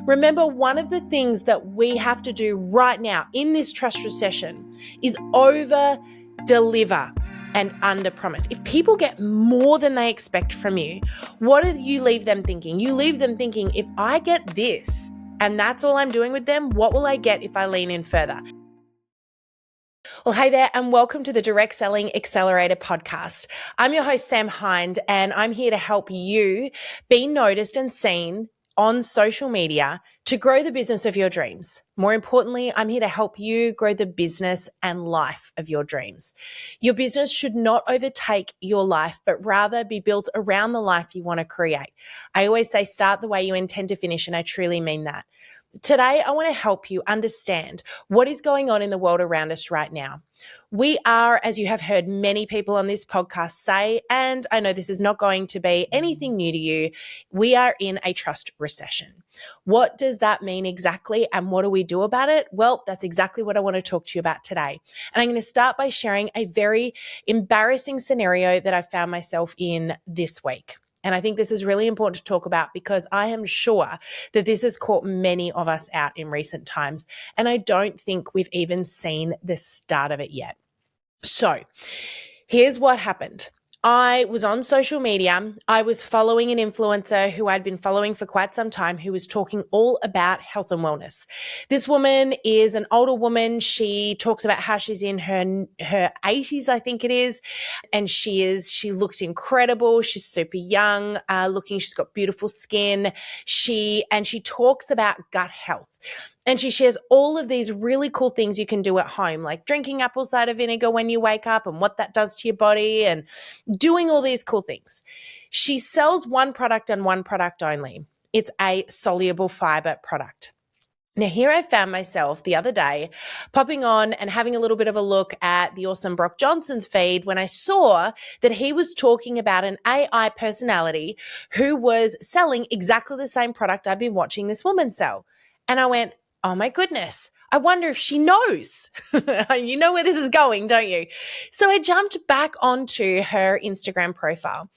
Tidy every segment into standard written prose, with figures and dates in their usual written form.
Remember, one of the things that we have to do right now in this trust recession is over deliver and under promise. If people get more than they expect from you, what do you leave them thinking? You leave them thinking, if I get this and that's all I'm doing with them, what will I get if I lean in further? Well, hey there, and welcome to the Direct Selling Accelerator Podcast. I'm your host, Sam Hind, and I'm here to help you be noticed and seen on social media to grow the business of your dreams. More importantly, I'm here to help you grow the business and life of your dreams. Your business should not overtake your life, but rather be built around the life you want to create. I always say start the way you intend to finish, and I truly mean that. Today, I want to help you understand what is going on in the world around us right now. We are, as you have heard many people on this podcast say, and I know this is not going to be anything new to you, we are in a trust recession. What does that mean exactly, and what do we do about it? Well, that's exactly what I want to talk to you about today. And I'm going to start by sharing a very embarrassing scenario that I found myself in this week. And I think this is really important to talk about because I am sure that this has caught many of us out in recent times. And I don't think we've even seen the start of it yet. So here's what happened. I was on social media. I was following an influencer who I'd been following for quite some time who was talking all about health and wellness. This woman is an older woman. She talks about how she's in her 80s, I think it is. And she looks incredible. She's super young looking. She's got beautiful skin. She talks about gut health. And she shares all of these really cool things you can do at home, like drinking apple cider vinegar when you wake up and what that does to your body and doing all these cool things. She sells one product and one product only. It's a soluble fiber product. Now, here I found myself the other day popping on and having a little bit of a look at the awesome Brock Johnson's feed when I saw that he was talking about an AI personality who was selling exactly the same product I've been watching this woman sell. And I went, oh my goodness, I wonder if she knows. You know where this is going, don't you? So I jumped back onto her Instagram profile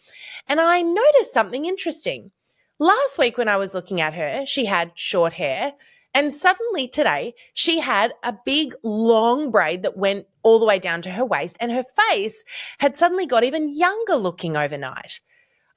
and I noticed something interesting. Last week when I was looking at her, she had short hair. And suddenly today, she had a big long braid that went all the way down to her waist, and her face had suddenly got even younger looking overnight.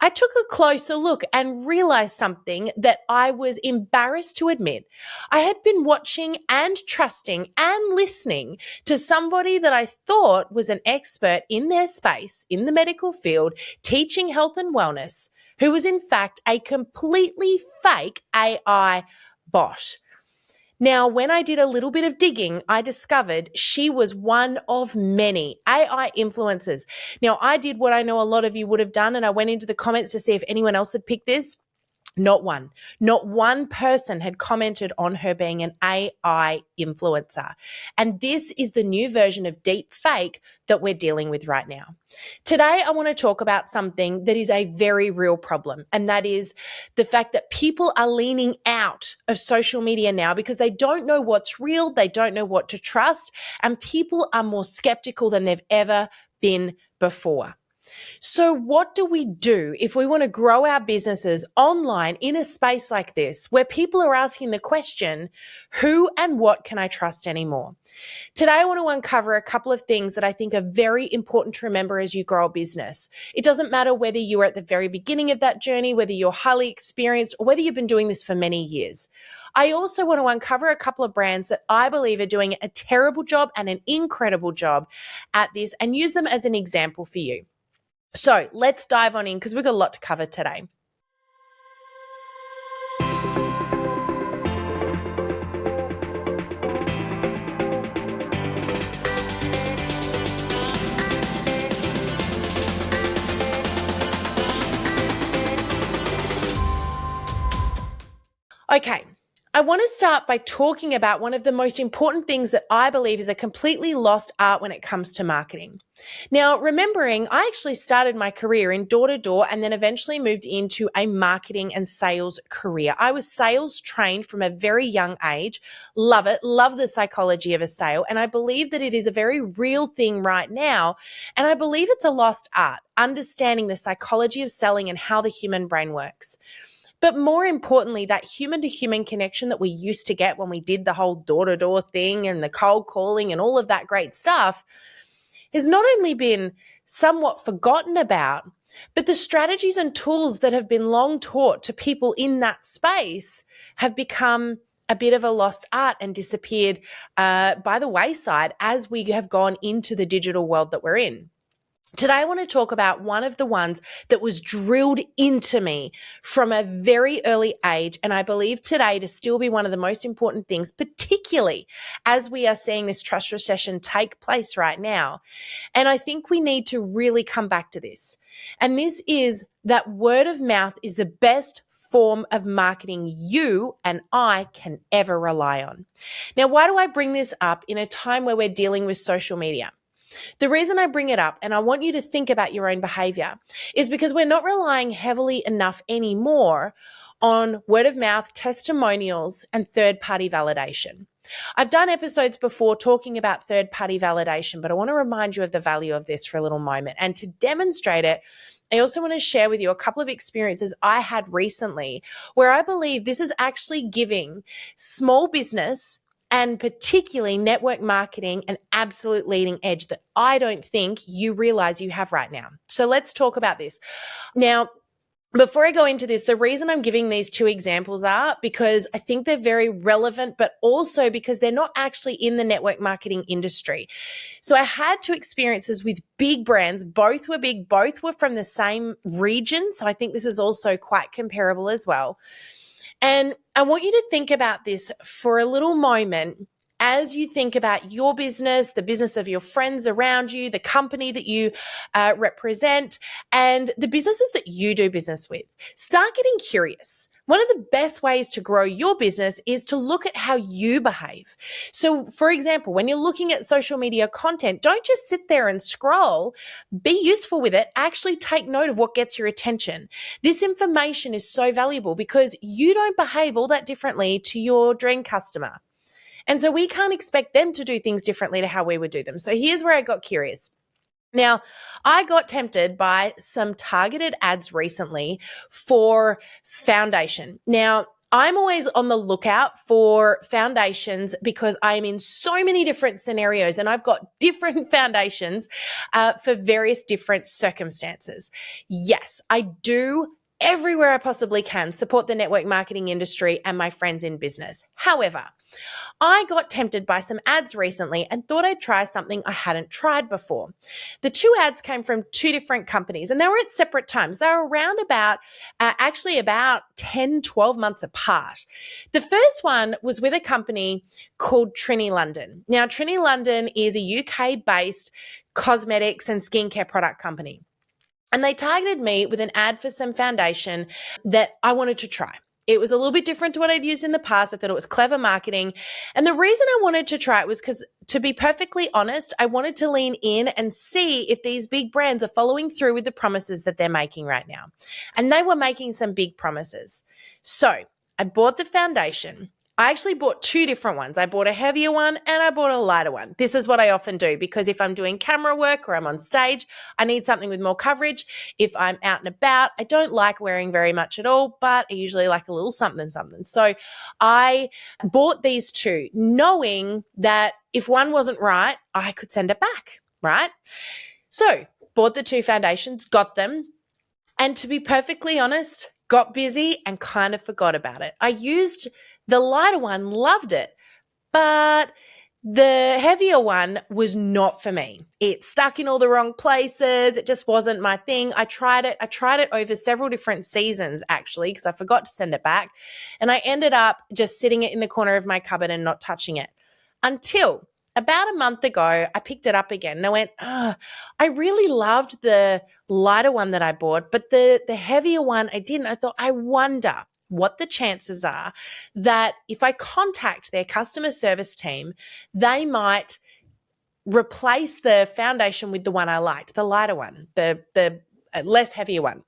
I took a closer look and realized something that I was embarrassed to admit. I had been watching and trusting and listening to somebody that I thought was an expert in their space, in the medical field, teaching health and wellness, who was in fact a completely fake AI bot. Now, when I did a little bit of digging, I discovered she was one of many AI influencers. Now, I did what I know a lot of you would have done, and I went into the comments to see if anyone else had picked this. Not one person had commented on her being an AI influencer. And this is the new version of deep fake that we're dealing with right now. Today, I want to talk about something that is a very real problem, and that is the fact that people are leaning out of social media now because they don't know what's real, they don't know what to trust, and people are more skeptical than they've ever been before. So what do we do if we want to grow our businesses online in a space like this where people are asking the question, who and what can I trust anymore? Today, I want to uncover a couple of things that I think are very important to remember as you grow a business. It doesn't matter whether you're at the very beginning of that journey, whether you're highly experienced, or whether you've been doing this for many years. I also want to uncover a couple of brands that I believe are doing a terrible job and an incredible job at this and use them as an example for you. So let's dive on in because we've got a lot to cover today. Okay, I want to start by talking about one of the most important things that I believe is a completely lost art when it comes to marketing. Now, remembering I actually started my career in door-to-door and then eventually moved into a marketing and sales career. I was sales trained from a very young age. Love it. Love the psychology of a sale. And I believe that it is a very real thing right now. And I believe it's a lost art, understanding the psychology of selling and how the human brain works. But more importantly, that human to human connection that we used to get when we did the whole door to door thing and the cold calling and all of that great stuff has not only been somewhat forgotten about, but the strategies and tools that have been long taught to people in that space have become a bit of a lost art and disappeared by the wayside as we have gone into the digital world that we're in. Today, I want to talk about one of the ones that was drilled into me from a very early age, and I believe today to still be one of the most important things, particularly as we are seeing this trust recession take place right now. And I think we need to really come back to this. And this is that word of mouth is the best form of marketing you and I can ever rely on. Now, why do I bring this up in a time where we're dealing with social media? The reason I bring it up, and I want you to think about your own behavior, is because we're not relying heavily enough anymore on word of mouth, testimonials, and third-party validation. I've done episodes before talking about third-party validation, but I want to remind you of the value of this for a little moment. And to demonstrate it, I also want to share with you a couple of experiences I had recently where I believe this is actually giving small business and particularly network marketing an absolute leading edge that I don't think you realize you have right now. So let's talk about this. Now, before I go into this, the reason I'm giving these two examples are because I think they're very relevant, but also because they're not actually in the network marketing industry. So I had two experiences with big brands. Both were big, both were from the same region. So I think this is also quite comparable as well. And I want you to think about this for a little moment as you think about your business, the business of your friends around you, the company that you represent, and the businesses that you do business with. Start getting curious. One of the best ways to grow your business is to look at how you behave. So, for example, when you're looking at social media content, don't just sit there and scroll. Be useful with it. Actually take note of what gets your attention. This information is so valuable because you don't behave all that differently to your dream customer. And so we can't expect them to do things differently to how we would do them. So here's where I got curious. Now, I got tempted by some targeted ads recently for foundation. Now, I'm always on the lookout for foundations because I'm in so many different scenarios and I've got different foundations for various different circumstances. Yes, I do everywhere I possibly can support the network marketing industry and my friends in business. However, I got tempted by some ads recently and thought I'd try something I hadn't tried before. The two ads came from two different companies and they were at separate times. They were around about 10, 12 months apart. The first one was with a company called Trini London. Now, Trini London is a UK-based cosmetics and skincare product company. And they targeted me with an ad for some foundation that I wanted to try. It was a little bit different to what I'd used in the past. I thought it was clever marketing. And the reason I wanted to try it was because, to be perfectly honest, I wanted to lean in and see if these big brands are following through with the promises that they're making right now. And they were making some big promises. So I bought the foundation. I actually bought two different ones. I bought a heavier one and I bought a lighter one. This is what I often do because if I'm doing camera work or I'm on stage, I need something with more coverage. If I'm out and about, I don't like wearing very much at all, but I usually like a little something. So I bought these two knowing that if one wasn't right, I could send it back, right? So bought the two foundations, got them. And to be perfectly honest, got busy and kind of forgot about it. I used the lighter one, loved it, but the heavier one was not for me. It stuck in all the wrong places. It just wasn't my thing. I tried it over several different seasons actually because I forgot to send it back. And I ended up just sitting it in the corner of my cupboard and not touching it until about a month ago, I picked it up again and I went, I really loved the lighter one that I bought, but the heavier one I didn't. I thought, I wonder what the chances are that if I contact their customer service team, they might replace the foundation with the one I liked, the lighter one, the less heavier one.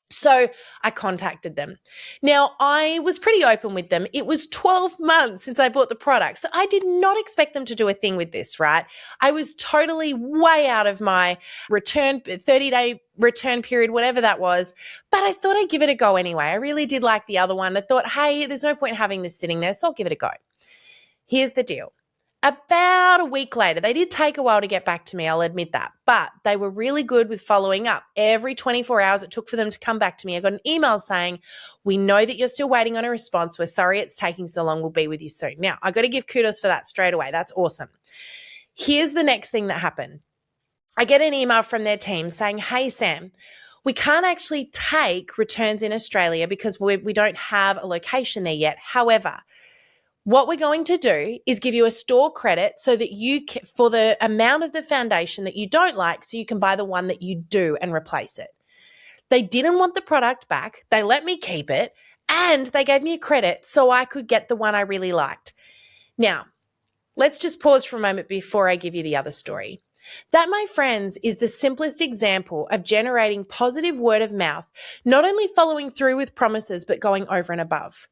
So I contacted them. Now, I was pretty open with them. It was 12 months since I bought the product. So I did not expect them to do a thing with this, right? I was totally way out of my 30-day return period, whatever that was. But I thought I'd give it a go anyway. I really did like the other one. I thought, hey, there's no point having this sitting there, so I'll give it a go. Here's the deal. About a week later, they did take a while to get back to me, I'll admit that, but they were really good with following up. Every 24 hours it took for them to come back to me, I got an email saying, we know that you're still waiting on a response. We're sorry it's taking so long. We'll be with you soon. Now, I got to give kudos for that straight away. That's awesome. Here's the next thing that happened. I get an email from their team saying, hey, Sam, we can't actually take returns in Australia because we don't have a location there yet. However, what we're going to do is give you a store credit so that you can, for the amount of the foundation that you don't like, so you can buy the one that you do and replace it. They didn't want the product back. They let me keep it and they gave me a credit so I could get the one I really liked. Now, let's just pause for a moment before I give you the other story. That, my friends, is the simplest example of generating positive word of mouth, not only following through with promises, but going over and above.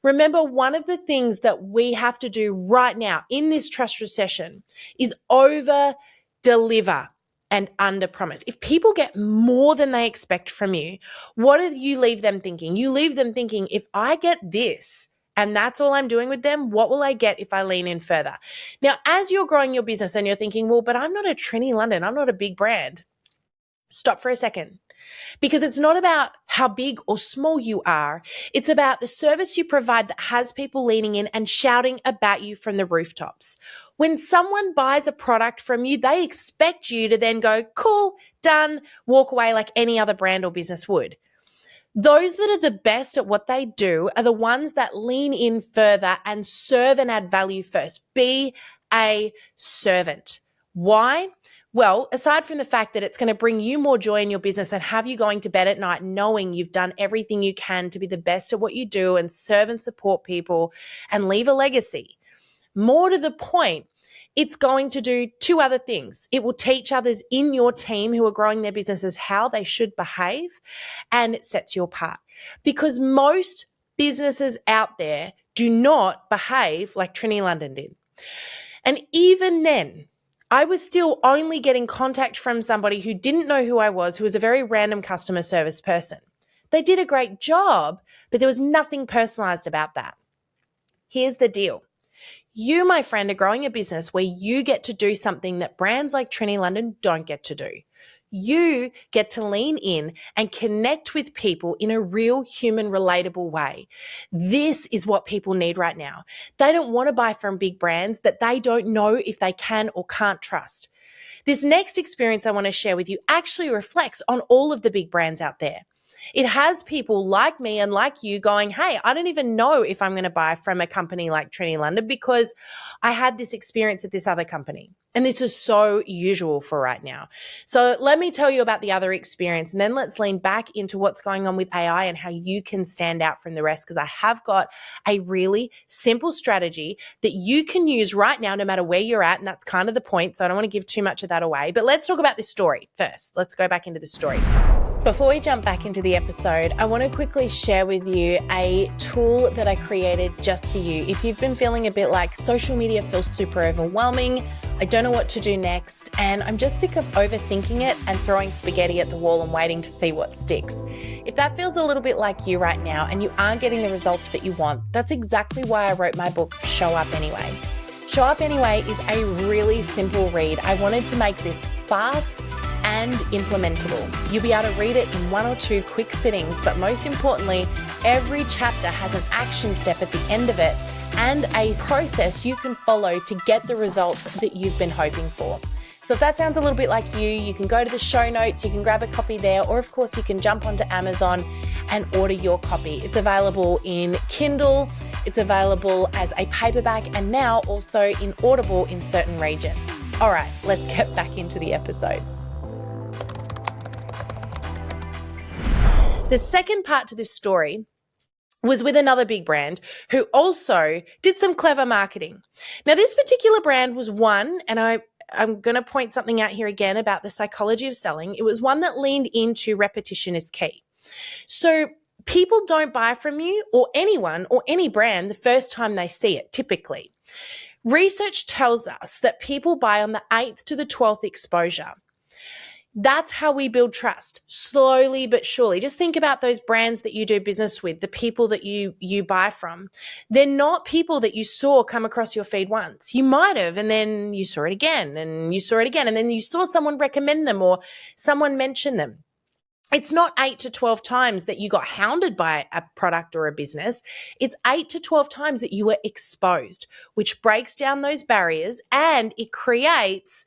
Remember, one of the things that we have to do right now in this trust recession is over deliver and under promise. If people get more than they expect from you, what do you leave them thinking? You leave them thinking, if I get this and that's all I'm doing with them, what will I get if I lean in further? Now, as you're growing your business and you're thinking, well, but I'm not a Trini London, I'm not a big brand. Stop for a second. Because it's not about how big or small you are. It's about the service you provide that has people leaning in and shouting about you from the rooftops. When someone buys a product from you, they expect you to then go, cool, done, walk away like any other brand or business would. Those that are the best at what they do are the ones that lean in further and serve and add value first. Be a servant. Why? Well, aside from the fact that it's going to bring you more joy in your business and have you going to bed at night knowing you've done everything you can to be the best at what you do and serve and support people and leave a legacy. More to the point, it's going to do two other things. It will teach others in your team who are growing their businesses how they should behave, and it sets you apart. Because most businesses out there do not behave like Trini London did. And even then, I was still only getting contact from somebody who didn't know who I was, who was a very random customer service person. They did a great job, but there was nothing personalized about that. Here's the deal. You, my friend, are growing a business where you get to do something that brands like Trini London don't get to do. You get to lean in and connect with people in a real human relatable way. This is what people need right now. They don't want to buy from big brands that they don't know if they can or can't trust. This next experience I want to share with you actually reflects on all of the big brands out there. It has people like me and like you going, hey, I don't even know if I'm going to buy from a company like Trini London because I had this experience at this other company. And this is so usual for right now. So let me tell you about the other experience, and then let's lean back into what's going on with AI and how you can stand out from the rest, because I have got a really simple strategy that you can use right now no matter where you're at, and that's kind of the point, so I don't want to give too much of that away. But let's talk about this story first. Let's go back into the story. Before we jump back into the episode, I want to quickly share with you a tool that I created just for you. If you've been feeling a bit like social media feels super overwhelming, I don't know what to do next, and I'm just sick of overthinking it and throwing spaghetti at the wall and waiting to see what sticks. If that feels a little bit like you right now and you aren't getting the results that you want, that's exactly why I wrote my book, Show Up Anyway. Show Up Anyway is a really simple read. I wanted to make this fast and implementable. You'll be able to read it in 1 or 2 quick sittings, but most importantly, every chapter has an action step at the end of it and a process you can follow to get the results that you've been hoping for. So if that sounds a little bit like you can go to the show notes, you can grab a copy there, or of course you can jump onto Amazon and order your copy. It's available in Kindle, it's available as a paperback, and now also in Audible in certain regions. All right, let's get back into the episode. The second part to this story was with another big brand who also did some clever marketing. Now, this particular brand was one, and I'm going to point something out here again about the psychology of selling. It was one that leaned into repetition is key. So people don't buy from you or anyone or any brand the first time they see it, typically. Research tells us that people buy on the 8th to the 12th exposure. That's how we build trust, slowly but surely. Just think about those brands that you do business with, the people that you buy from. They're not people that you saw come across your feed once. You might have, and then you saw it again, and you saw it again, and then you saw someone recommend them or someone mention them. It's not 8 to 12 times that you got hounded by a product or a business. It's 8 to 12 times that you were exposed, which breaks down those barriers and it creates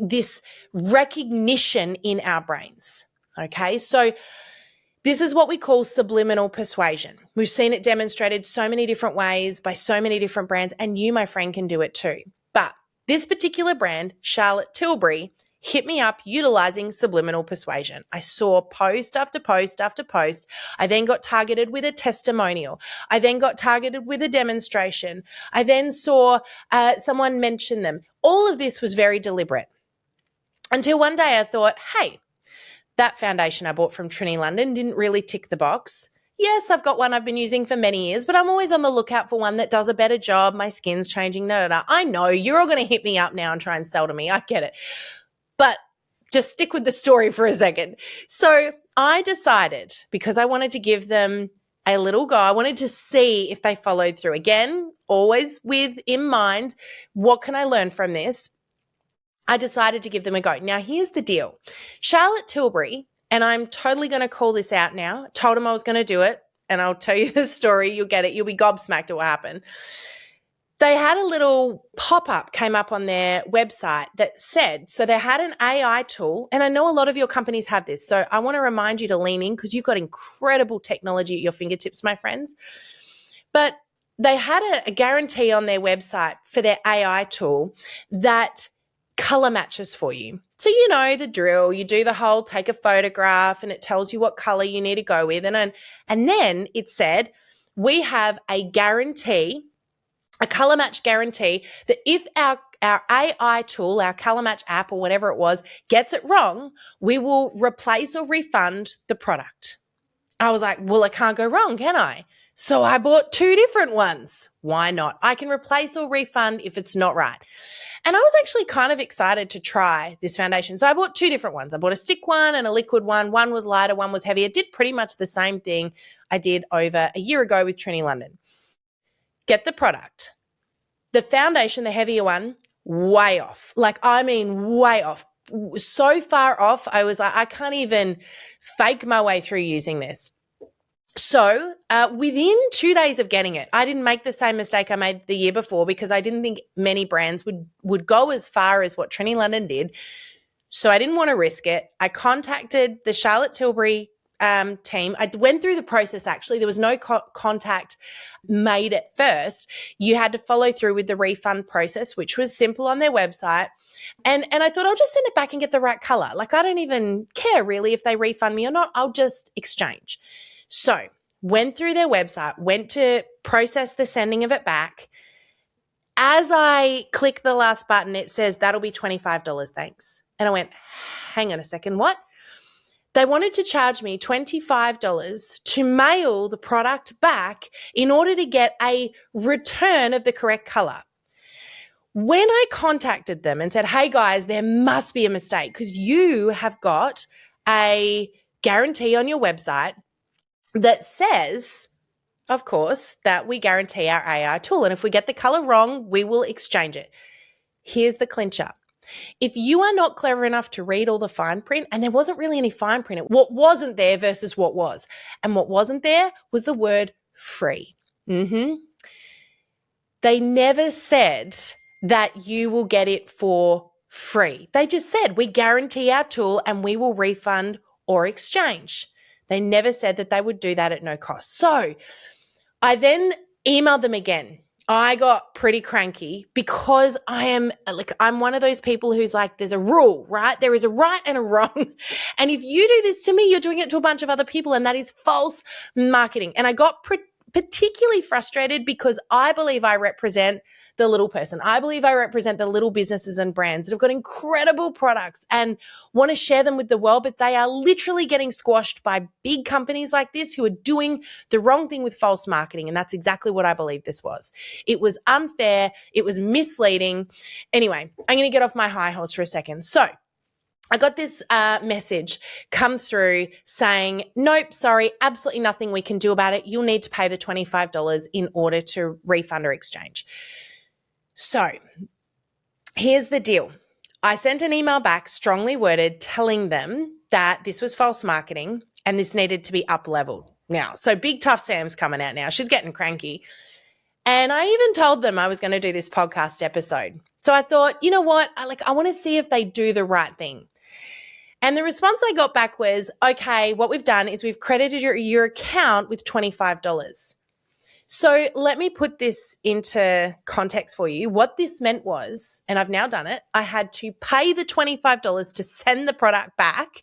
this recognition in our brains. Okay, so this is what we call subliminal persuasion. We've seen it demonstrated so many different ways by so many different brands, and you, my friend, can do it too. But this particular brand, Charlotte Tilbury, hit me up utilizing subliminal persuasion. I saw post after post after post. I then got targeted with a testimonial. I then got targeted with a demonstration. I then saw someone mention them. All of this was very deliberate until one day I thought, hey, that foundation I bought from Trinity London didn't really tick the box. Yes, I've got one I've been using for many years, but I'm always on the lookout for one that does a better job. My skin's changing. I know you're all going to hit me up now and try and sell to me. I get it. But just stick with the story for a second. So I decided, because I wanted to give them a little go, I wanted to see if they followed through. Again, always with in mind, what can I learn from this? I decided to give them a go. Now, here's the deal. Charlotte Tilbury, and I'm totally going to call this out now, told them I was going to do it, and I'll tell you the story. You'll get it. You'll be gobsmacked at what happened. They had a little pop-up came up on their website that said, so they had an AI tool, and I know a lot of your companies have this, so I want to remind you to lean in because you've got incredible technology at your fingertips, my friends. But they had a guarantee on their website for their AI tool that color matches for you. So you know the drill. You do the whole take a photograph and it tells you what color you need to go with. And then it said, we have a guarantee, a color match guarantee, that if our AI tool, our color match app or whatever it was, gets it wrong, we will replace or refund the product. I was like, well, I can't go wrong, can I? So I bought 2 different ones. Why not? I can replace or refund if it's not right. And I was actually kind of excited to try this foundation. So I bought 2 different ones. I bought a stick one and a liquid one. One was lighter, one was heavier. It did pretty much the same thing I did over a year ago with Trinity London. Get the product. The foundation, the heavier one, way off. Like, I mean, way off. So far off, I was like, I can't even fake my way through using this. So within 2 days of getting it, I didn't make the same mistake I made the year before because I didn't think many brands would go as far as what Trinity London did. So I didn't want to risk it. I contacted the Charlotte Tilbury team. I went through the process, actually. There was no contact made at first. You had to follow through with the refund process, which was simple on their website. And I thought, I'll just send it back and get the right color. Like, I don't even care really if they refund me or not. I'll just exchange. So went through their website, went to process the sending of it back. As I click the last button, it says, that'll be $25, thanks. And I went, hang on a second, what? They wanted to charge me $25 to mail the product back in order to get a return of the correct color. When I contacted them and said, hey guys, there must be a mistake because you have got a guarantee on your website that says, of course, that we guarantee our AI tool. And if we get the color wrong, we will exchange it. Here's the clincher. If you are not clever enough to read all the fine print, and there wasn't really any fine print, what wasn't there versus what was. And what wasn't there was the word free. They never said that you will get it for free. They just said, we guarantee our tool and we will refund or exchange. They never said that they would do that at no cost. So I then emailed them again. I got pretty cranky because I'm one of those people who's like, there's a rule, right? There is a right and a wrong. And if you do this to me, you're doing it to a bunch of other people, and that is false marketing. And I got particularly frustrated because I believe I represent the little person. I believe I represent the little businesses and brands that have got incredible products and want to share them with the world, but they are literally getting squashed by big companies like this who are doing the wrong thing with false marketing. And that's exactly what I believe this was. It was unfair. It was misleading. Anyway, I'm going to get off my high horse for a second. So I got this message come through saying, nope, sorry, absolutely nothing we can do about it. You'll need to pay the $25 in order to refund or exchange. So here's the deal. I sent an email back, strongly worded, telling them that this was false marketing and this needed to be up-leveled. Now, so Big Tough Sam's coming out now. She's getting cranky. And I even told them I was going to do this podcast episode. So I thought, you know what? I want to see if they do the right thing. And the response I got back was, okay, what we've done is we've credited your account with $25. So let me put this into context for you. What this meant was, and I've now done it, I had to pay the $25 to send the product back.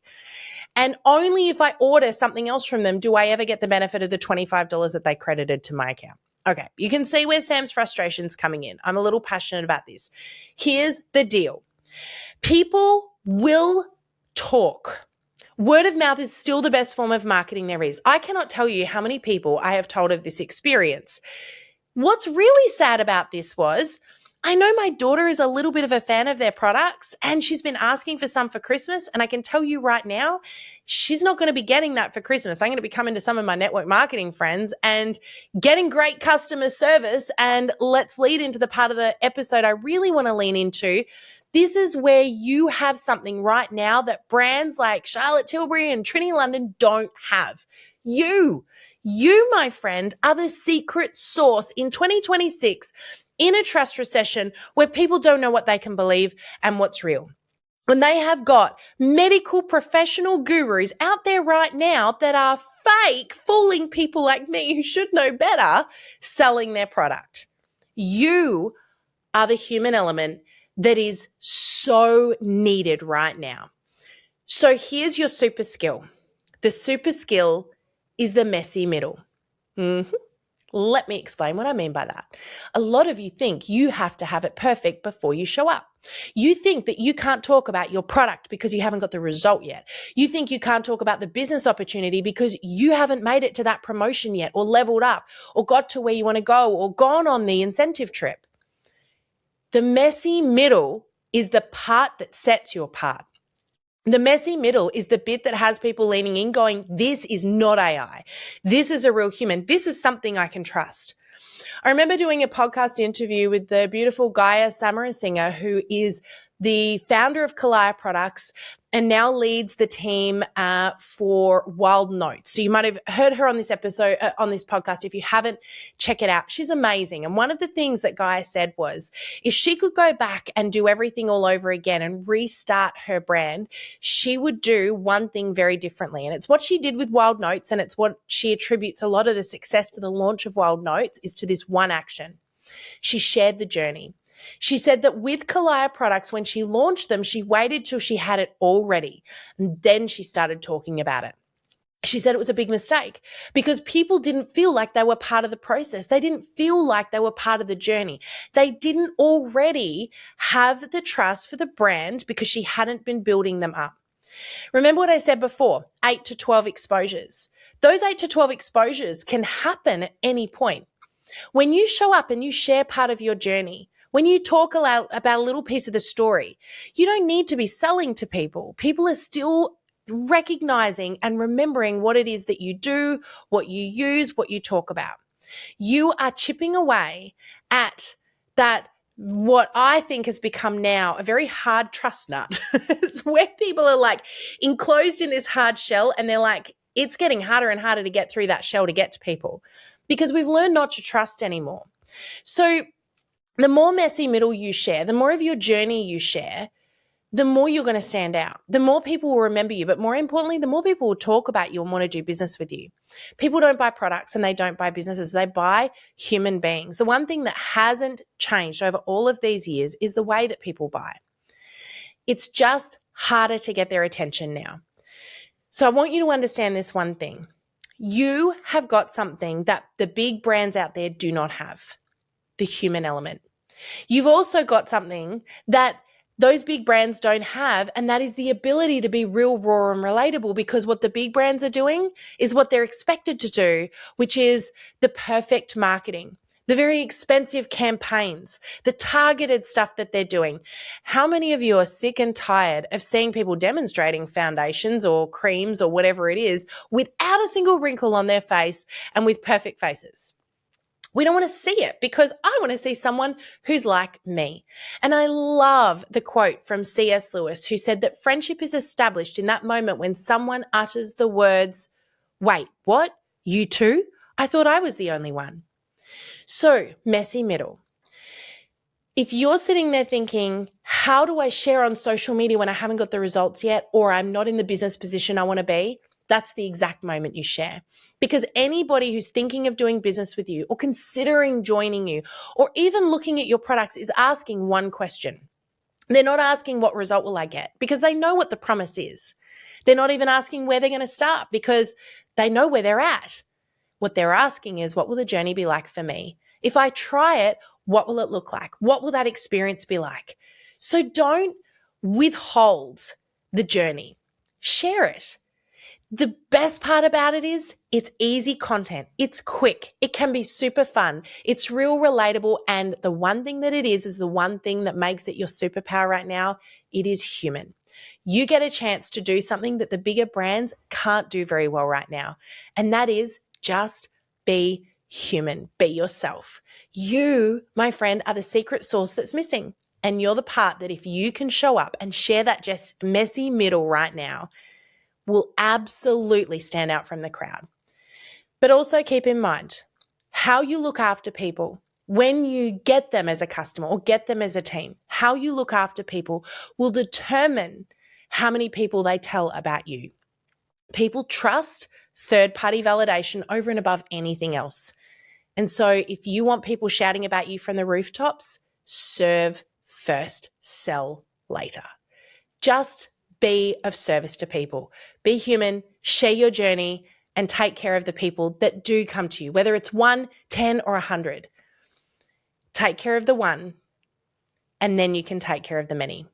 And only if I order something else from them do I ever get the benefit of the $25 that they credited to my account. Okay, you can see where Sam's frustration's coming in. I'm a little passionate about this. Here's the deal. People will talk. Word of mouth is still the best form of marketing there is. I cannot tell you how many people I have told of this experience. What's really sad about this was, I know my daughter is a little bit of a fan of their products and she's been asking for some for Christmas. And I can tell you right now, she's not going to be getting that for Christmas. I'm going to be coming to some of my network marketing friends and getting great customer service. And let's lead into the part of the episode I really want to lean into. This is where you have something right now that brands like Charlotte Tilbury and Trinity London don't have. You, my friend, are the secret sauce in 2026 in a trust recession where people don't know what they can believe and what's real. When they have got medical professional gurus out there right now that are fake, fooling people like me who should know better, selling their product. You are the human element that is so needed right now. So here's your super skill. The super skill is the messy middle. Let me explain what I mean by that. A lot of you think you have to have it perfect before you show up. You think that you can't talk about your product because you haven't got the result yet. You think you can't talk about the business opportunity because you haven't made it to that promotion yet, or leveled up, or got to where you want to go, or gone on the incentive trip. The messy middle is the part that sets you apart. The messy middle is the bit that has people leaning in going, this is not AI. This is a real human. This is something I can trust. I remember doing a podcast interview with the beautiful Gaia Samarasinger, who is the founder of Kalaya Products and now leads the team for Wild Notes. So you might have heard her on this episode, on this podcast. If you haven't, check it out. She's amazing. And one of the things that Gaia said was, if she could go back and do everything all over again and restart her brand, she would do one thing very differently. And it's what she did with Wild Notes, and it's what she attributes a lot of the success to the launch of Wild Notes is to this one action. She shared the journey. She said that with Kalaya products, when she launched them, she waited till she had it all ready, and then she started talking about it. She said it was a big mistake because people didn't feel like they were part of the process. They didn't feel like they were part of the journey. They didn't already have the trust for the brand because she hadn't been building them up. Remember what I said before, 8 to 12 exposures. Those 8 to 12 exposures can happen at any point. When you show up and you share part of your journey, when you talk about a little piece of the story, you don't need to be selling to people. People are still recognizing and remembering what it is that you do, what you use, what you talk about. You are chipping away at that, what I think has become now a very hard trust nut. It's where people are like enclosed in this hard shell and they're like, it's getting harder and harder to get through that shell to get to people because we've learned not to trust anymore. So the more messy middle you share, the more of your journey you share, the more you're going to stand out. The more people will remember you, but more importantly, the more people will talk about you and want to do business with you. People don't buy products and they don't buy businesses. They buy human beings. The one thing that hasn't changed over all of these years is the way that people buy. It's just harder to get their attention now. So I want you to understand this one thing. You have got something that the big brands out there do not have, the human element. You've also got something that those big brands don't have, and that is the ability to be real, raw, and relatable, because what the big brands are doing is what they're expected to do, which is the perfect marketing, the very expensive campaigns, the targeted stuff that they're doing. How many of you are sick and tired of seeing people demonstrating foundations or creams or whatever it is without a single wrinkle on their face and with perfect faces? We don't want to see it, because I want to see someone who's like me. And I love the quote from C.S. Lewis, who said that friendship is established in that moment when someone utters the words, "Wait, what? You too? I thought I was the only one." So, messy middle. If you're sitting there thinking, how do I share on social media when I haven't got the results yet, or I'm not in the business position I want to be? That's the exact moment you share. Because anybody who's thinking of doing business with you or considering joining you or even looking at your products is asking one question. They're not asking what result will I get, because they know what the promise is. They're not even asking where they're going to start, because they know where they're at. What they're asking is, what will the journey be like for me? If I try it, what will it look like? What will that experience be like? So don't withhold the journey. Share it. The best part about it is it's easy content. It's quick. It can be super fun. It's real relatable. And the one thing that it is the one thing that makes it your superpower right now. It is human. You get a chance to do something that the bigger brands can't do very well right now. And that is just be human. Be yourself. You, my friend, are the secret sauce that's missing. And you're the part that if you can show up and share that just messy middle right now, will absolutely stand out from the crowd. But also keep in mind, how you look after people when you get them as a customer or get them as a team, how you look after people will determine how many people they tell about you. People trust third-party validation over and above anything else. And so if you want people shouting about you from the rooftops, serve first, sell later. Just be of service to people. Be human, share your journey, and take care of the people that do come to you, whether it's 1, 10, or 100. Take care of the one, and then you can take care of the many.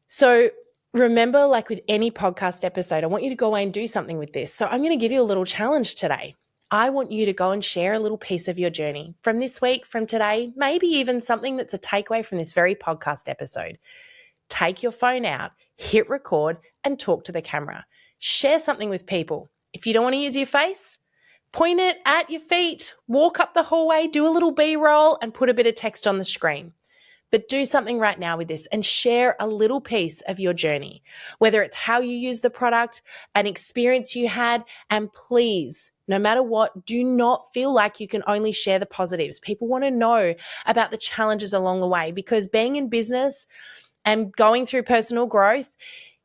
So remember, like with any podcast episode, I want you to go away and do something with this. So I'm going to give you a little challenge today. I want you to go and share a little piece of your journey from this week, from today, maybe even something that's a takeaway from this very podcast episode. Take your phone out, hit record, and talk to the camera. Share something with people. If you don't want to use your face, point it at your feet, walk up the hallway, do a little B-roll, and put a bit of text on the screen. But do something right now with this and share a little piece of your journey, whether it's how you use the product, an experience you had, and please, no matter what, do not feel like you can only share the positives. People want to know about the challenges along the way, because being in business and going through personal growth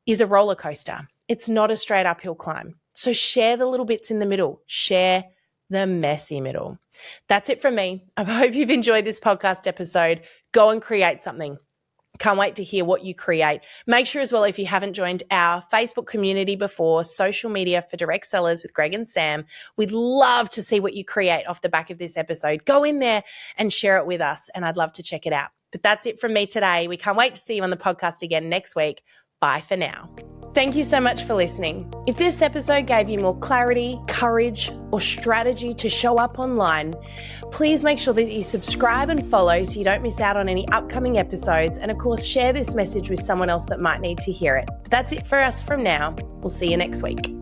is a roller coaster. It's not a straight uphill climb. So share the little bits in the middle. Share the messy middle. That's it from me. I hope you've enjoyed this podcast episode. Go and create something. Can't wait to hear what you create. Make sure as well, if you haven't joined our Facebook community before, Social Media for Direct Sellers with Greg and Sam, we'd love to see what you create off the back of this episode. Go in there and share it with us, and I'd love to check it out. But that's it from me today. We can't wait to see you on the podcast again next week. Bye for now. Thank you so much for listening. If this episode gave you more clarity, courage, or strategy to show up online, please make sure that you subscribe and follow so you don't miss out on any upcoming episodes. And of course, share this message with someone else that might need to hear it. But that's it for us from now. We'll see you next week.